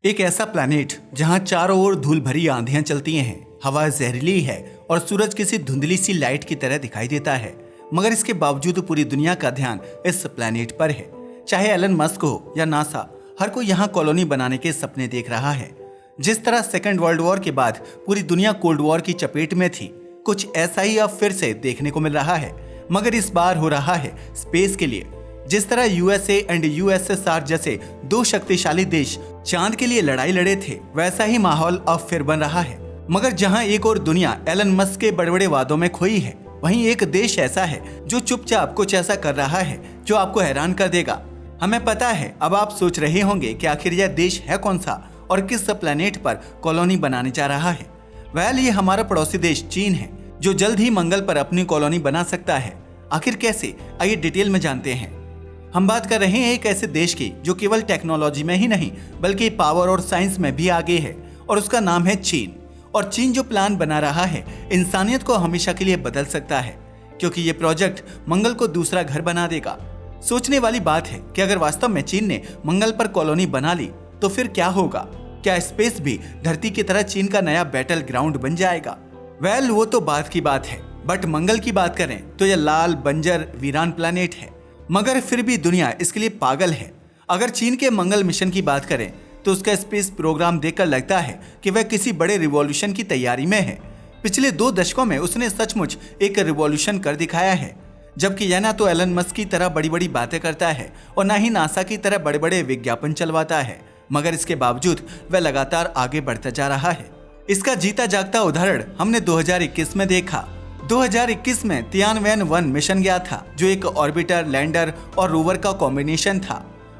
एक ऐसा प्लैनेट जहां चारों ओर धूल भरी आंधियां चलती हैं, हवा जहरीली है और सूरज किसी धुंधली सी लाइट की तरह दिखाई देता है। मगर इसके बावजूद पूरी दुनिया का ध्यान इस प्लैनेट पर है। चाहे एलन मस्क हो या नासा, हर कोई यहाँ कॉलोनी बनाने के सपने देख रहा है। जिस तरह सेकेंड वर्ल्ड वॉर के बाद पूरी दुनिया कोल्ड वॉर की चपेट में थी, कुछ ऐसा ही अब फिर से देखने को मिल रहा है। मगर इस बार हो रहा है स्पेस के लिए। जिस तरह यूएसए एंड यूएसएसआर जैसे दो शक्तिशाली देश चांद के लिए लड़ाई लड़े थे, वैसा ही माहौल अब फिर बन रहा है। मगर जहां एक और दुनिया एलन मस्क के बड़े बड़े वादों में खोई है, वहीं एक देश ऐसा है जो चुपचाप कुछ ऐसा कर रहा है जो आपको हैरान कर देगा। हमें पता है, अब आप सोच रहे होंगे कि आखिर यह देश है कौन सा और किस प्लैनेट पर कॉलोनी बनाने जा रहा है। वेल, ये हमारा पड़ोसी देश चीन है, जो जल्द ही मंगल पर अपनी कॉलोनी बना सकता है। आखिर कैसे, आइए डिटेल में जानते हैं। हम बात कर रहे हैं एक ऐसे देश की जो केवल टेक्नोलॉजी में ही नहीं बल्कि पावर और साइंस में भी आगे है, और उसका नाम है चीन। और चीन जो प्लान बना रहा है, इंसानियत को हमेशा के लिए बदल सकता है, क्योंकि ये प्रोजेक्ट मंगल को दूसरा घर बना देगा। सोचने वाली बात है कि अगर वास्तव में चीन ने मंगल पर कॉलोनी बना ली तो फिर क्या होगा। क्या स्पेस भी धरती की तरह चीन का नया बैटल ग्राउंड बन जाएगा? वेल, वो तो बात की बात है, बट मंगल की बात करें तो यह लाल, बंजर, वीरान प्लैनेट है। मगर फिर भी दुनिया इसके लिए पागल है। अगर चीन के मंगल मिशन की बात करें तो उसका स्पेस प्रोग्राम देखकर लगता है कि वह किसी बड़े रिवॉल्यूशन की तैयारी में है। पिछले 2 दशकों में उसने सचमुच एक रिवॉल्यूशन कर दिखाया है, जबकि यह ना तो एलन मस्क की तरह बड़ी बड़ी बातें करता है और ना ही नासा की तरह बड़े बड़े विज्ञापन चलवाता है। मगर इसके बावजूद वह लगातार आगे बढ़ता जा रहा है। इसका जीता जागता उदाहरण हमने 2021 में देखा। 2021 में तियानवेन-1 मिशन गया था, जो एक ऑर्बिटर, लैंडर और रोवर का कॉम्बिनेशन था।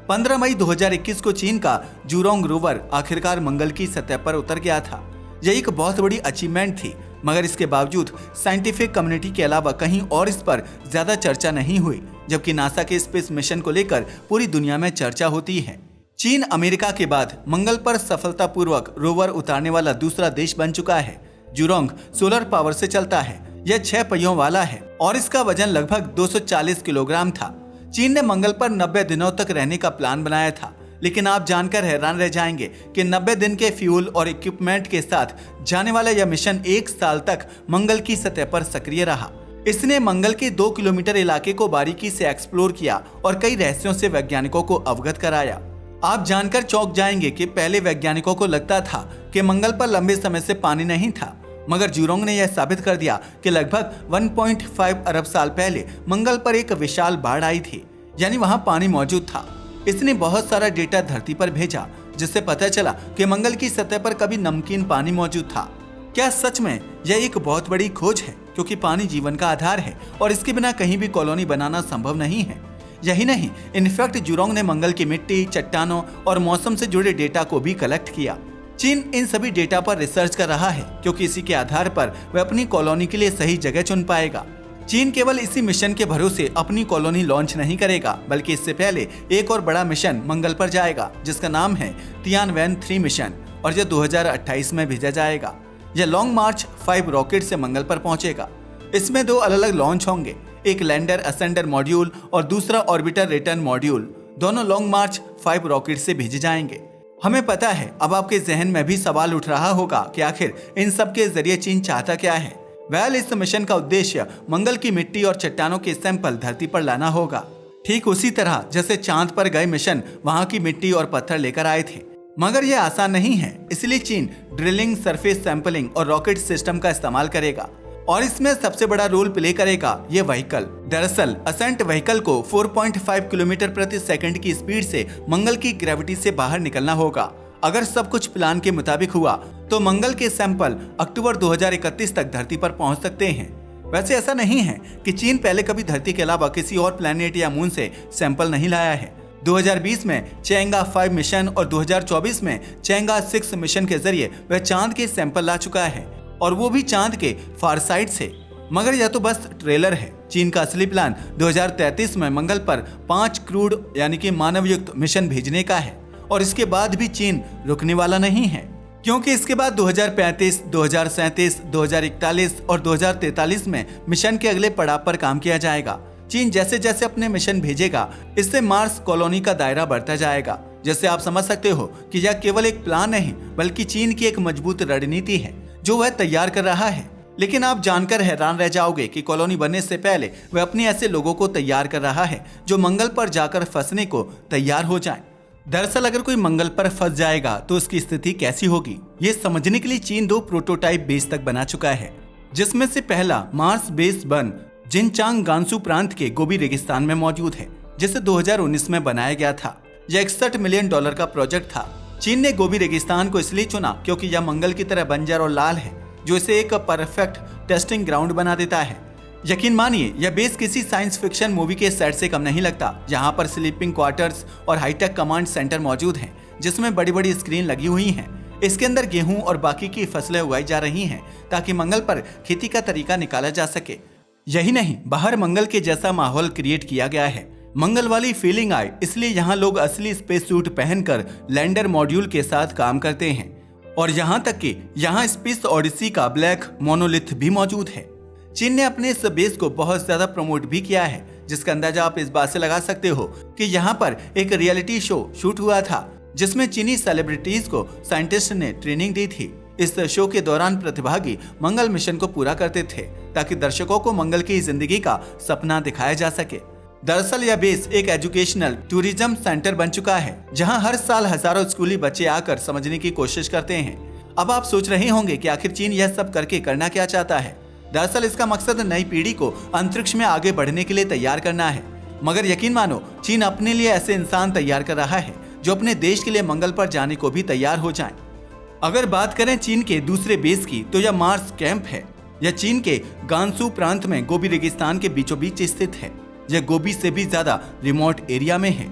15 मई 2021 को चीन का जूरोंग रोवर आखिरकार मंगल की सतह पर उतर गया था। यह एक बहुत बड़ी अचीवमेंट थी, मगर इसके बावजूद साइंटिफिक कम्युनिटी के अलावा कहीं और इस पर ज्यादा चर्चा नहीं हुई, जबकि नासा के स्पेस मिशन को लेकर पूरी दुनिया में चर्चा होती है। चीन अमेरिका के बाद मंगल पर सफलतापूर्वक रोवर उतारने वाला दूसरा देश बन चुका है। जूरोंग सोलर पावर से चलता है। यह 6 पहियों वाला है और इसका वजन लगभग 240 किलोग्राम था। चीन ने मंगल पर 90 दिनों तक रहने का प्लान बनाया था, लेकिन आप जानकर हैरान रह जाएंगे कि 90 दिन के फ्यूल और इक्विपमेंट के साथ जाने वाला यह मिशन 1 साल तक मंगल की सतह पर सक्रिय रहा। इसने मंगल के 2 किलोमीटर इलाके को बारीकी से एक्सप्लोर किया और कई रहस्यों से वैज्ञानिकों को अवगत कराया। आप जानकर चौंक जाएंगे कि पहले वैज्ञानिकों को लगता था कि मंगल पर लंबे समय से पानी नहीं था, मगर जूरोंग ने यह साबित कर दिया कि लगभग 1.5 अरब साल पहले मंगल पर एक विशाल बाढ़ आई थी, यानी वहां पानी मौजूद था। इसने बहुत सारा डेटा धरती पर भेजा, जिससे पता चला कि मंगल की सतह पर कभी नमकीन पानी मौजूद था। क्या सच में यह एक बहुत बड़ी खोज है, क्योंकि पानी जीवन का आधार है और इसके बिना कहीं भी कॉलोनी बनाना संभव नहीं है। यही नहीं, इनफैक्ट जूरोंग ने मंगल की मिट्टी, चट्टानों और मौसम से जुड़े डेटा को भी कलेक्ट किया। चीन इन सभी डेटा पर रिसर्च कर रहा है, क्योंकि इसी के आधार पर वह अपनी कॉलोनी के लिए सही जगह चुन पाएगा। चीन केवल इसी मिशन के भरोसे अपनी कॉलोनी लॉन्च नहीं करेगा, बल्कि इससे पहले एक और बड़ा मिशन मंगल पर जाएगा, जिसका नाम है तियानवेन-3 मिशन, और यह 2028 में भेजा जाएगा। यह लॉन्ग मार्च 5 रॉकेट से मंगल पर पहुंचेगा। इसमें 2 अलग-अलग लॉन्च होंगे, एक लैंडर असेंडर मॉड्यूल और दूसरा ऑर्बिटर रिटर्न मॉड्यूल। दोनों लॉन्ग मार्च 5 रॉकेट से भेजे जाएंगे। हमें पता है, अब आपके जहन में भी सवाल उठ रहा होगा कि आखिर इन सब के जरिए चीन चाहता क्या है। वेल, इस मिशन का उद्देश्य मंगल की मिट्टी और चट्टानों के सैंपल धरती पर लाना होगा, ठीक उसी तरह जैसे चांद पर गए मिशन वहां की मिट्टी और पत्थर लेकर आए थे। मगर यह आसान नहीं है, इसलिए चीन ड्रिलिंग, सरफेस सैंपलिंग और रॉकेट सिस्टम का इस्तेमाल करेगा, और इसमें सबसे बड़ा रोल प्ले करेगा ये व्हीकल। दरअसल असेंट व्हीकल को 4.5 किलोमीटर प्रति सेकंड की स्पीड से मंगल की ग्रेविटी से बाहर निकलना होगा। अगर सब कुछ प्लान के मुताबिक हुआ तो मंगल के सैंपल अक्टूबर 2031 तक धरती पर पहुंच सकते हैं। वैसे ऐसा नहीं है कि चीन पहले कभी धरती के अलावा किसी और प्लैनेट या मून से सैंपल नहीं लाया है। 2020 में चेंगा 5 मिशन और 2024 में चेंगा 6 मिशन के जरिए वह चांद के सैंपल ला चुका है, और वो भी चांद के फार साइड से। मगर यह तो बस ट्रेलर है। चीन का असली प्लान 2033 में मंगल पर 5 क्रूड यानी कि मानवयुक्त मिशन भेजने का है, और इसके बाद भी चीन रुकने वाला नहीं है, क्योंकि इसके बाद 2035, 2037, 2041 और 2043 में मिशन के अगले पड़ाव पर काम किया जाएगा। चीन जैसे जैसे अपने मिशन भेजेगा, इससे मार्स कॉलोनी का दायरा बढ़ता जाएगा। जैसे आप समझ सकते हो कि यह केवल एक प्लान नहीं बल्कि चीन की एक मजबूत रणनीति है जो वह तैयार कर रहा है। लेकिन आप जानकर हैरान रह जाओगे कि कॉलोनी बनने से पहले वह अपने ऐसे लोगों को तैयार कर रहा है जो मंगल पर जाकर फंसने को तैयार हो जाएं। दरअसल अगर कोई मंगल पर फंस जाएगा तो उसकी स्थिति कैसी होगी, ये समझने के लिए चीन 2 प्रोटोटाइप बेस तक बना चुका है, जिसमें से पहला मार्स बेस 1 जिनचांग गांसू प्रांत के गोबी रेगिस्तान में मौजूद है, जिसे 2019 में बनाया गया था। यह $61 मिलियन का प्रोजेक्ट था। चीन ने गोबी रेगिस्तान को इसलिए चुना क्योंकि यह मंगल की तरह बंजर और लाल है, जो इसे एक परफेक्ट टेस्टिंग ग्राउंड बना देता है। यकीन मानिए यह बेस किसी साइंस फिक्शन मूवी के सेट से कम नहीं लगता। यहाँ पर स्लीपिंग क्वार्टर्स और हाईटेक कमांड सेंटर मौजूद हैं, जिसमें बड़ी बड़ी स्क्रीन लगी हुई हैं। इसके अंदर गेहूं और बाकी की फसलें उगाई जा रही हैं ताकि मंगल पर खेती का तरीका निकाला जा सके। यही नहीं, बाहर मंगल के जैसा माहौल क्रिएट किया गया है, मंगल वाली फीलिंग आए, इसलिए यहाँ लोग असली स्पेस सूट पहनकर लैंडर मॉड्यूल के साथ काम करते हैं। और यहाँ तक कि यहाँ स्पेस ओडिसी का ब्लैक मोनोलिथ भी मौजूद है। चीन ने अपने इस बेस को बहुत ज्यादा प्रमोट भी किया है, जिसका अंदाजा आप इस बात से लगा सकते हो कि यहाँ पर एक रियलिटी शो शूट हुआ था जिसमें चीनी सेलिब्रिटीज को साइंटिस्ट ने ट्रेनिंग दी थी। इस शो के दौरान प्रतिभागी मंगल मिशन को पूरा करते थे ताकि दर्शकों को मंगल की जिंदगी का सपना दिखाया जा सके। दरअसल यह बेस एक एजुकेशनल टूरिज्म सेंटर बन चुका है, जहां हर साल हजारों स्कूली बच्चे आकर समझने की कोशिश करते हैं। अब आप सोच रहे होंगे कि आखिर चीन यह सब करके करना क्या चाहता है। दरअसल इसका मकसद नई पीढ़ी को अंतरिक्ष में आगे बढ़ने के लिए तैयार करना है। मगर यकीन मानो चीन अपने लिए ऐसे इंसान तैयार कर रहा है जो अपने देश के लिए मंगल पर जाने को भी तैयार हो जाएं। अगर बात करें चीन के दूसरे बेस की तो यह मार्स कैंप है। यह चीन के गांसू प्रांत में गोबी रेगिस्तान के बीचों बीच स्थित है। यह गोबी से भी ज्यादा रिमोट एरिया में है।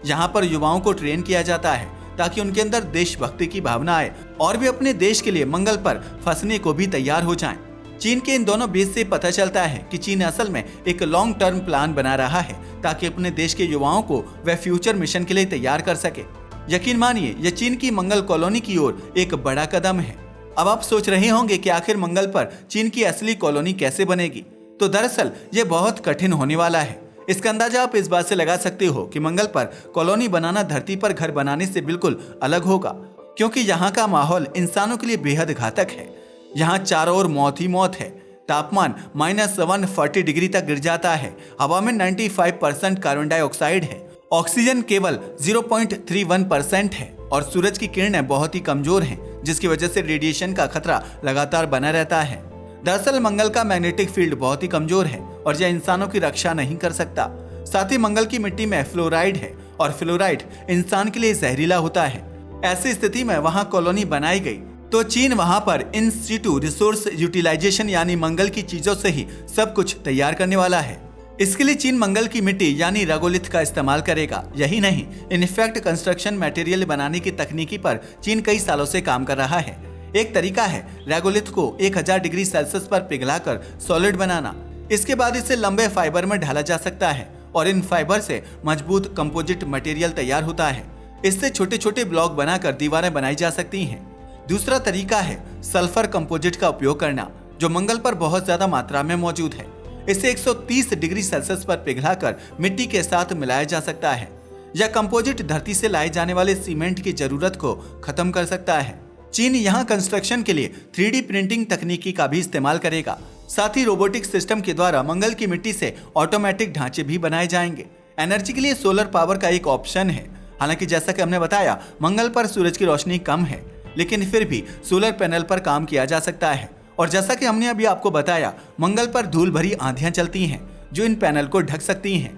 यहाँ पर युवाओं को ट्रेन किया जाता है ताकि उनके अंदर देशभक्ति की भावना आए और वे अपने देश के लिए मंगल पर फंसने को भी तैयार हो जाएं। चीन के इन दोनों बेस से पता चलता है कि चीन असल में एक लॉन्ग टर्म प्लान बना रहा है ताकि अपने देश के युवाओं को वह फ्यूचर मिशन के लिए तैयार कर सके। यकीन मानिए यह चीन की मंगल कॉलोनी की ओर एक बड़ा कदम है। अब आप सोच रहे होंगे कि आखिर मंगल पर चीन की असली कॉलोनी कैसे बनेगी, तो दरअसल ये बहुत कठिन होने वाला है। इसका अंदाजा आप इस बात से लगा सकते हो कि मंगल पर कॉलोनी बनाना धरती पर घर बनाने से बिल्कुल अलग होगा, क्योंकि यहाँ का माहौल इंसानों के लिए बेहद घातक है। यहाँ चारों ओर मौत ही मौत है। तापमान -140 डिग्री तक गिर जाता है। हवा में 95% कार्बन डाइऑक्साइड है। ऑक्सीजन केवल 0.31% है और सूरज की किरणें बहुत ही कमजोर हैं, जिसकी वजह से रेडिएशन का खतरा लगातार बना रहता है। दरअसल मंगल का मैग्नेटिक फील्ड बहुत ही कमजोर है और यह इंसानों की रक्षा नहीं कर सकता। साथ ही मंगल की मिट्टी में फ्लोराइड है और फ्लोराइड इंसान के लिए जहरीला होता है। ऐसी स्थिति में वहां कॉलोनी बनाई गई तो चीन वहां पर इन सिटू रिसोर्स यूटिलाइजेशन यानी मंगल की चीजों से ही सब कुछ तैयार करने वाला है। इसके लिए चीन मंगल की मिट्टी यानी रेगोलिथ का इस्तेमाल करेगा। यही नहीं, इनफैक्ट कंस्ट्रक्शन मटेरियल बनाने की तकनीकी पर चीन कई सालों से काम कर रहा है। एक तरीका है रेगोलिथ को 1000 डिग्री सेल्सियस पर पिघलाकर सॉलिड बनाना। इसके बाद इसे लंबे फाइबर में ढाला जा सकता है और इन फाइबर से मजबूत कंपोजिट मटेरियल तैयार होता है। इससे छोटे छोटे ब्लॉक बनाकर दीवारें बनाई जा सकती हैं। दूसरा तरीका है सल्फर कंपोजिट का उपयोग करना, जो मंगल पर बहुत ज्यादा मात्रा में मौजूद है। इसे 130 डिग्री सेल्सियस पर पिघलाकर मिट्टी के साथ मिलाया जा सकता है। यह कंपोजिट धरती से लाए जाने वाले सीमेंट की जरूरत को खत्म कर सकता है। चीन यहाँ कंस्ट्रक्शन के लिए 3D प्रिंटिंग तकनीकी का भी इस्तेमाल करेगा। साथ ही रोबोटिक सिस्टम के द्वारा मंगल की मिट्टी से ऑटोमेटिक ढांचे भी बनाए जाएंगे। एनर्जी के लिए सोलर पावर का एक ऑप्शन है। हालांकि जैसा कि हमने बताया, मंगल पर सूरज की रोशनी कम है, लेकिन फिर भी सोलर पैनल पर काम किया जा सकता है। और जैसा कि हमने अभी आपको बताया, मंगल पर धूल भरी आंधियां चलती हैं जो इन पैनल को ढक सकती हैं।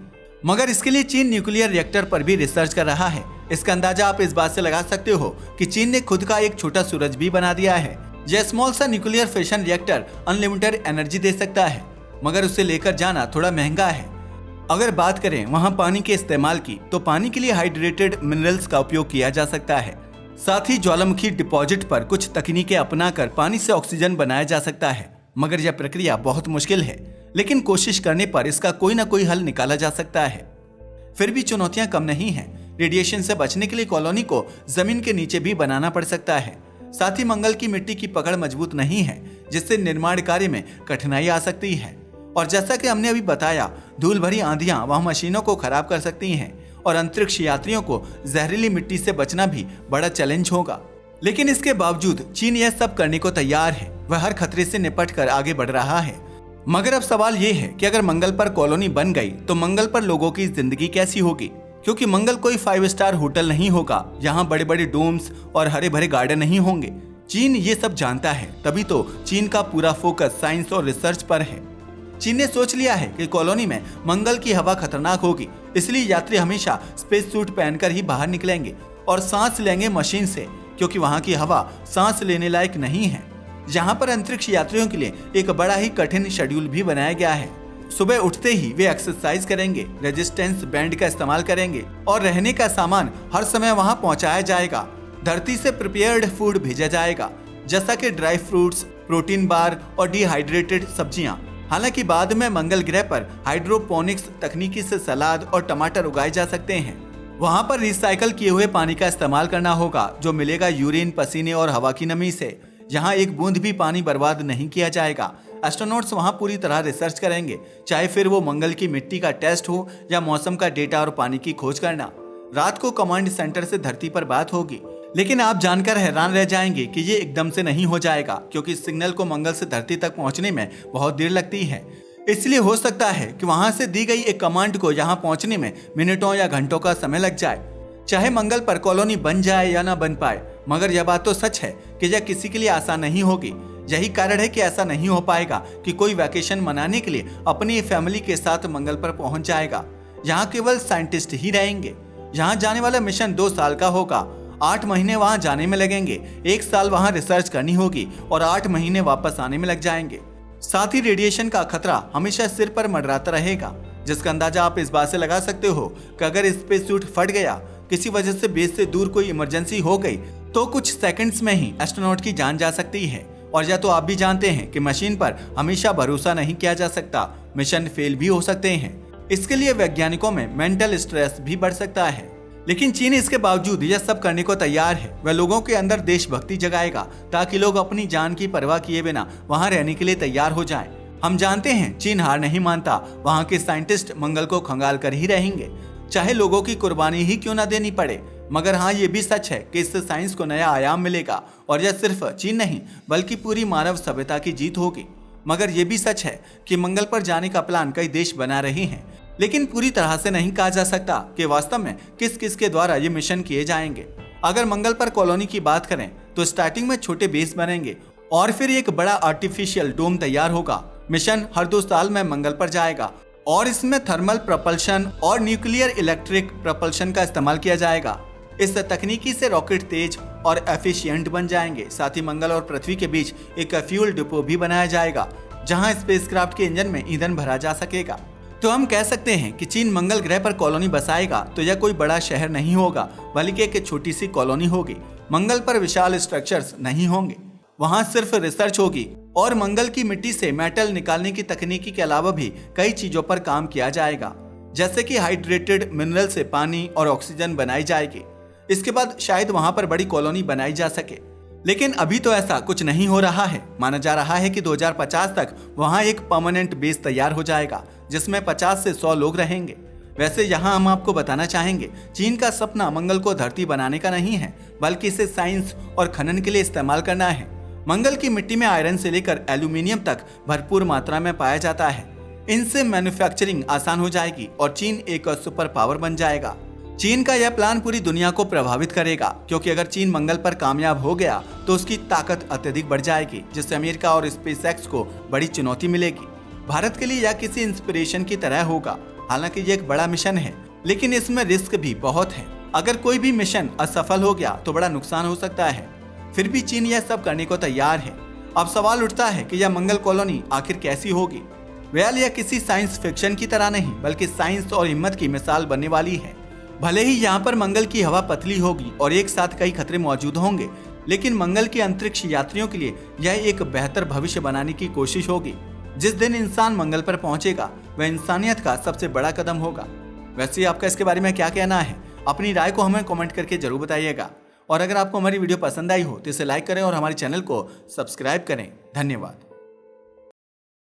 मगर इसके लिए चीन न्यूक्लियर रिएक्टर पर भी रिसर्च कर रहा है। इसका अंदाजा आप इस बात से लगा सकते हो कि चीन ने खुद का एक छोटा सूरज भी बना दिया है। यह स्मॉल सा nuclear fission reactor unlimited energy दे सकता है, मगर उसे लेकर जाना थोड़ा महंगा है। अगर बात करें वहां पानी के इस्तेमाल की, तो पानी के लिए हाइड्रेटेड मिनरल्स का उपयोग किया जा सकता है। साथ ही ज्वालामुखी डिपॉजिट पर कुछ तकनीकें अपनाकर पानी से ऑक्सीजन बनाया जा सकता है। मगर यह प्रक्रिया बहुत मुश्किल है, लेकिन कोशिश करने पर इसका कोई ना कोई हल निकाला जा सकता है। फिर भी चुनौतियां कम नहीं हैं। रेडिएशन से बचने के लिए कॉलोनी को जमीन के नीचे भी बनाना पड़ सकता है। साथ ही मंगल की मिट्टी की पकड़ मजबूत नहीं है, जिससे निर्माण कार्य में कठिनाई आ सकती है। और जैसा कि हमने अभी बताया, धूल भरी आंधियां वहां मशीनों को खराब कर सकती हैं और अंतरिक्ष यात्रियों को जहरीली मिट्टी से बचना भी बड़ा चैलेंज होगा। लेकिन इसके बावजूद चीन यह सब करने को तैयार है। वह हर खतरे से निपट कर आगे बढ़ रहा है। मगर अब सवाल ये है कि अगर मंगल पर कॉलोनी बन गई तो मंगल पर लोगों की जिंदगी कैसी होगी, क्योंकि मंगल कोई 5 स्टार होटल नहीं होगा। यहाँ बड़े बड़े डोम्स और हरे भरे गार्डन नहीं होंगे। चीन ये सब जानता है, तभी तो चीन का पूरा फोकस साइंस और रिसर्च पर है। चीन ने सोच लिया है कि कॉलोनी में मंगल की हवा खतरनाक होगी, इसलिए यात्री हमेशा स्पेस सूट पहनकर ही बाहर निकलेंगे और सांस लेंगे मशीन से, क्योंकि वहाँ की हवा सांस लेने लायक नहीं है। यहाँ पर अंतरिक्ष यात्रियों के लिए एक बड़ा ही कठिन शेड्यूल भी बनाया गया है। सुबह उठते ही वे एक्सरसाइज करेंगे, रेजिस्टेंस बैंड का इस्तेमाल करेंगे और रहने का सामान हर समय वहाँ पहुँचाया जाएगा। धरती से प्रिपेयर्ड फूड भेजा जाएगा, जैसा कि ड्राई फ्रूट्स, प्रोटीन बार और डिहाइड्रेटेड सब्जियां। हालांकि बाद में मंगल ग्रह पर हाइड्रोपोनिक्स तकनीकी से सलाद और टमाटर उगाए जा सकते हैं। वहां पर रिसाइकल किए हुए पानी का इस्तेमाल करना होगा, जो मिलेगा यूरिन, पसीने और हवा की नमी से। यहाँ एक बूंद भी पानी बर्बाद नहीं किया जाएगा। एस्ट्रोनॉट्स वहां पूरी तरह रिसर्च करेंगे, चाहे फिर वो मंगल की मिट्टी का टेस्ट हो या मौसम का डेटा और पानी की खोज करना। रात को कमांड सेंटर से धरती पर बात होगी, लेकिन आप जानकर हैरान रह जाएंगे कि ये एकदम से नहीं हो जाएगा, क्योंकि सिग्नल को मंगल से धरती तक पहुंचने में बहुत देर लगती है। इसलिए हो सकता है कि वहां से दी गई एक कमांड को यहां पहुंचने में मिनटों या घंटों का समय लग जाए। चाहे मंगल पर कॉलोनी बन जाए या ना बन पाए, मगर यह बात तो सच है कि यह किसी के लिए आसान नहीं होगी। यही कारण है कि ऐसा नहीं हो पाएगा कि कोई वैकेशन मनाने के लिए अपनी फैमिली के साथ मंगल पर पहुंच जाएगा। यहाँ केवल साइंटिस्ट ही रहेंगे। यहाँ जाने वाला मिशन 2 साल का होगा। 8 महीने वहां जाने में लगेंगे, 1 साल वहां रिसर्च करनी होगी और 8 महीने वापस आने में लग जाएंगे। साथ ही रेडिएशन का खतरा हमेशा सिर पर मंडराता रहेगा, जिसका अंदाजा आप इस बात से लगा सकते हो कि अगर स्पेस सूट फट गया, किसी वजह से बेस से दूर कोई इमरजेंसी हो गई, तो कुछ सेकंड्स में ही एस्ट्रोनॉट की जान जा सकती है। और या तो आप भी जानते हैं कि मशीन पर हमेशा भरोसा नहीं किया जा सकता, मिशन फेल भी हो सकते हैं। इसके लिए वैज्ञानिकों में मेंटल स्ट्रेस भी बढ़ सकता है। लेकिन चीन इसके बावजूद यह सब करने को तैयार है। वह लोगों के अंदर देशभक्ति जगाएगा, ताकि लोग अपनी जान की परवाह किए बिना वहां रहने के लिए तैयार हो जाएं। हम जानते हैं चीन हार नहीं मानता। वहां के साइंटिस्ट मंगल को खंगाल कर ही रहेंगे, चाहे लोगों की कुर्बानी ही क्यों ना देनी पड़े। मगर हाँ, ये भी सच है कि इससे साइंस को नया आयाम मिलेगा, और यह सिर्फ चीन नहीं बल्कि पूरी मानव सभ्यता की जीत होगी। मगर यह भी सच है कि मंगल पर जाने का प्लान कई देश बना रहे हैं, लेकिन पूरी तरह से नहीं कहा जा सकता कि वास्तव में किस किस के द्वारा ये मिशन किए जाएंगे। अगर मंगल पर कॉलोनी की बात करें तो स्टार्टिंग में छोटे बेस बनेंगे और फिर एक बड़ा आर्टिफिशियल डोम तैयार होगा। मिशन हर 2 साल में मंगल पर जाएगा और इसमें थर्मल प्रपल्शन और न्यूक्लियर इलेक्ट्रिक प्रपल्शन का इस्तेमाल किया जाएगा। इस तकनीकी से रॉकेट तेज और एफिशिएंट बन जाएंगे। साथ ही मंगल और पृथ्वी के बीच एक फ्यूल डिपो भी बनाया जाएगा, जहां स्पेसक्राफ्ट के इंजन में ईंधन भरा जा सकेगा। तो हम कह सकते हैं कि चीन मंगल ग्रह पर कॉलोनी बसाएगा तो यह कोई बड़ा शहर नहीं होगा, बल्कि एक छोटी सी कॉलोनी होगी। मंगल पर विशाल स्ट्रक्चर्स नहीं होंगे, वहां सिर्फ रिसर्च होगी और मंगल की मिट्टी से मेटल निकालने की तकनीकी के अलावा भी कई चीजों पर काम किया जाएगा, जैसे कि हाइड्रेटेड मिनरल से पानी और ऑक्सीजन बनाई जाएगी। इसके बाद शायद वहां पर बड़ी कॉलोनी बनाई जा सके, लेकिन अभी तो ऐसा कुछ नहीं हो रहा है। माना जा रहा है कि 2050 तक वहां एक परमानेंट बेस तैयार हो जाएगा, जिसमें 50 से 100 लोग रहेंगे। वैसे यहाँ हम आपको बताना चाहेंगे, चीन का सपना मंगल को धरती बनाने का नहीं है, बल्कि इसे साइंस और खनन के लिए इस्तेमाल करना है। मंगल की मिट्टी में आयरन से लेकर एल्यूमिनियम तक भरपूर मात्रा में पाया जाता है। इनसे मैन्युफैक्चरिंग आसान हो जाएगी और चीन एक सुपर पावर बन जाएगा। चीन का यह प्लान पूरी दुनिया को प्रभावित करेगा, क्योंकि अगर चीन मंगल पर कामयाब हो गया तो उसकी ताकत अत्यधिक बढ़ जाएगी, जिससे अमेरिका और स्पेसएक्स को बड़ी चुनौती मिलेगी। भारत के लिए यह किसी इंस्पिरेशन की तरह होगा। हालांकि ये एक बड़ा मिशन है, लेकिन इसमें रिस्क भी बहुत है। अगर कोई भी मिशन असफल हो गया तो बड़ा नुकसान हो सकता है। फिर भी चीन यह सब करने को तैयार है। अब सवाल उठता है कि यह मंगल कॉलोनी आखिर कैसी होगी। वेल, यह किसी साइंस फिक्शन की तरह नहीं, बल्कि साइंस और हिम्मत की मिसाल बनने वाली है। भले ही यहाँ पर मंगल की हवा पतली होगी और एक साथ कई खतरे मौजूद होंगे, लेकिन मंगल के अंतरिक्ष यात्रियों के लिए यह एक बेहतर भविष्य बनाने की कोशिश होगी। जिस दिन इंसान मंगल पर पहुंचेगा वह इंसानियत का सबसे बड़ा कदम होगा। वैसे आपका इसके बारे में क्या कहना है? अपनी राय को हमें कमेंट करके जरूर बताइएगा। और अगर आपको हमारी वीडियो पसंद आई हो तो इसे लाइक करें और हमारे चैनल को सब्सक्राइब करें। धन्यवाद।